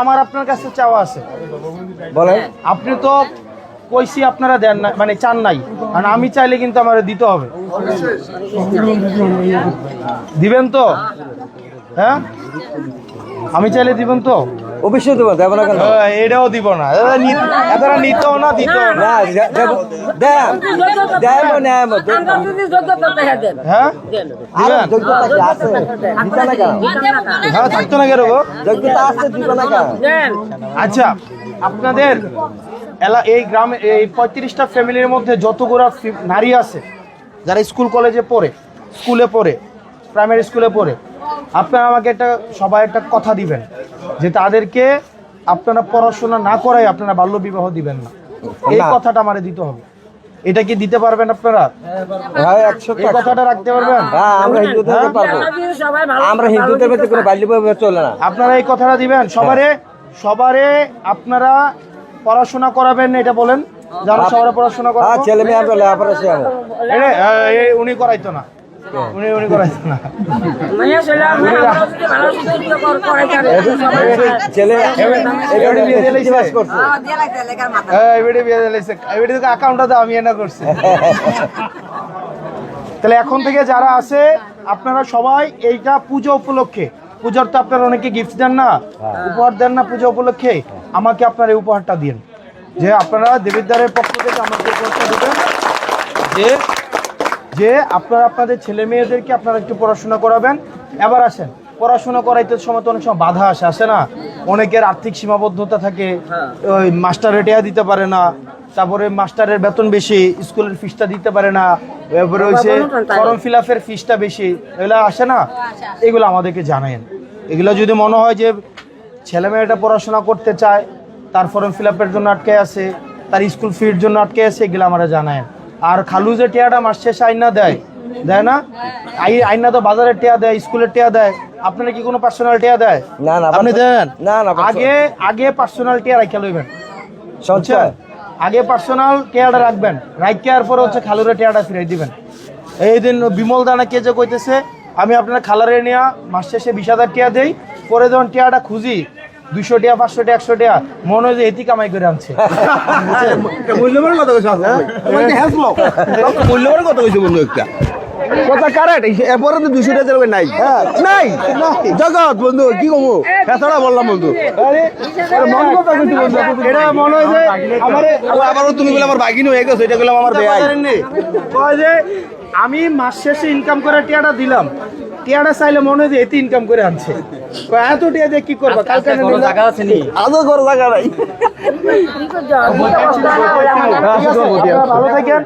আমার আপনার কাছে চাওয়া আছে, বলেন। আপনি তো কইছি আপনারা দেন না, মানে চান নাই, আর আমি চাইলে কিন্তু আমার দিতে হবে। দিবেন তো? হ্যাঁ, আমি চাইলে দিবেন তো? অবশ্যই দেবো, দেবো না কেন? এটাও দিব না, এরা নিতেও না, দিতেও না। হ্যাঁ, হ্যাঁ, থাকতো না কেন গো? আচ্ছা, আপনাদের এই গ্রামে এই 35টা ফ্যামিলির মধ্যে যতগুলো নারী আছে যারা স্কুল কলেজে পড়ে, স্কুলে পড়ে, প্রাইমারি স্কুলে পড়ে, আপনারা আমাকে সবাই একটা কথা দিবেন যে তাদেরকে আপনারা পড়াশোনা না করাই আপনারা বাল্য বিবাহ দিবেন না। এই কথাটা আমারে দিতে হবে। এটা কি দিতে পারবেন আপনারা? এই কথাটা রাখতে পারবেন? আমরা হিন্দুদের মধ্যে কোনো বাল্য বিবাহ চলে না। আপনারা এই কথাটা দিবেন সবারে আপনারা পড়াশোনা করাবেন না, এটা বলেন। যারা সবারে পড়াশোনা করাবো, ছেলে মেয়ে আমরা লেখাপড়া শেখাবো। উনি করাইতো না, উনি করাইতো না। অ্যাকাউন্টটা তো আমি এনা করছি। তাহলে এখন থেকে যারা আছে আপনারা সবাই এইটা পুজো উপলক্ষে, পূজার তো আপনারা অনেকে গিফট দেন না, উপহার দেন না, পূজা উপলক্ষে আমাকে আপনার এই উপহারটা দিন, যে আপনারা দেবিদ্বারের পক্ষ থেকে আমাকে উপহারটা দেবেন, যে আপনারা আপনাদের ছেলে মেয়েদেরকে আপনারা একটু পড়াশোনা করাবেন। এবার আসেন, পড়াশোনা করাইতে সময় তো অনেক সময় বাধা আসে না, অনেকের আর্থিক সীমাবদ্ধতা থাকে, ওই মাস্টারের টেয়া দিতে পারে না, তারপরে মাস্টারের বেতন বেশি, স্কুলের ফিসটা দিতে পারে না, এরপরে হচ্ছে ফর্ম ফিল আপের ফিসটা বেশি, এগুলো আসে না, এগুলো আমাদেরকে জানায়েন। এগুলো যদি মনে হয় যে ছেলে মেয়েটা পড়াশোনা করতে চায়, তার ফর্ম ফিল আপের জন্য আটকে আছে, তার স্কুল ফির জন্য আটকে আছে, এগুলো আমরা জানায়েন। আর খালু যে টেয়াটা মাস শেষে আইনা দেয় না, আইনা তো বাজারের টেয়া দেয়, স্কুলের টেয়া দেয়, আপনারা কি কোনো পার্সোনাল টেয়া দেয়? না না, আপনি দেন না না, আগে পার্সোনাল টেয়া রাখা লইবেন, সঞ্চয় আগে পার্সোনাল টেয়াটা রাখবেন, রাখার পরে হচ্ছে খালুরের টেয়াটা ফিরাই দিবেন। এই দিন বিমল দানা কে যে কইতেছে আমি আপনার খালারে নিয়ে মাস শেষে 20,000 টেয়া দেই, পরে যখন টেয়াটা খুঁজি 200 টাকা, 500 টাকা, 100 টাকা, মনে হয় যে এটি কামাই করে আনছে। মূল্যবান কথা কইছো, মূল্যবান কথা কইছো বন্ধু, একটা কথা কারেক্ট। এরপরে তো 200 টাকা নাই, নাই জগৎ বন্ধু, কি কমু এতটা বললাম বন্ধু। এটা মনে হয় যে আবারও তুমি বলে আমার বাগিন হয়ে গেছে, এটা বললাম আমার বেয়াই। যে আমি মাস শেষে ইনকাম করে টিয়াটা দিলাম, টিয়াটা চাইলে মনে হয় যে এতে ইনকাম করে আনছে, এত টিয়া দিয়ে কি করবো? কালকে জায়গা আছে নি, আদৌ কোনো জায়গা নাই। ভালো থাকেন।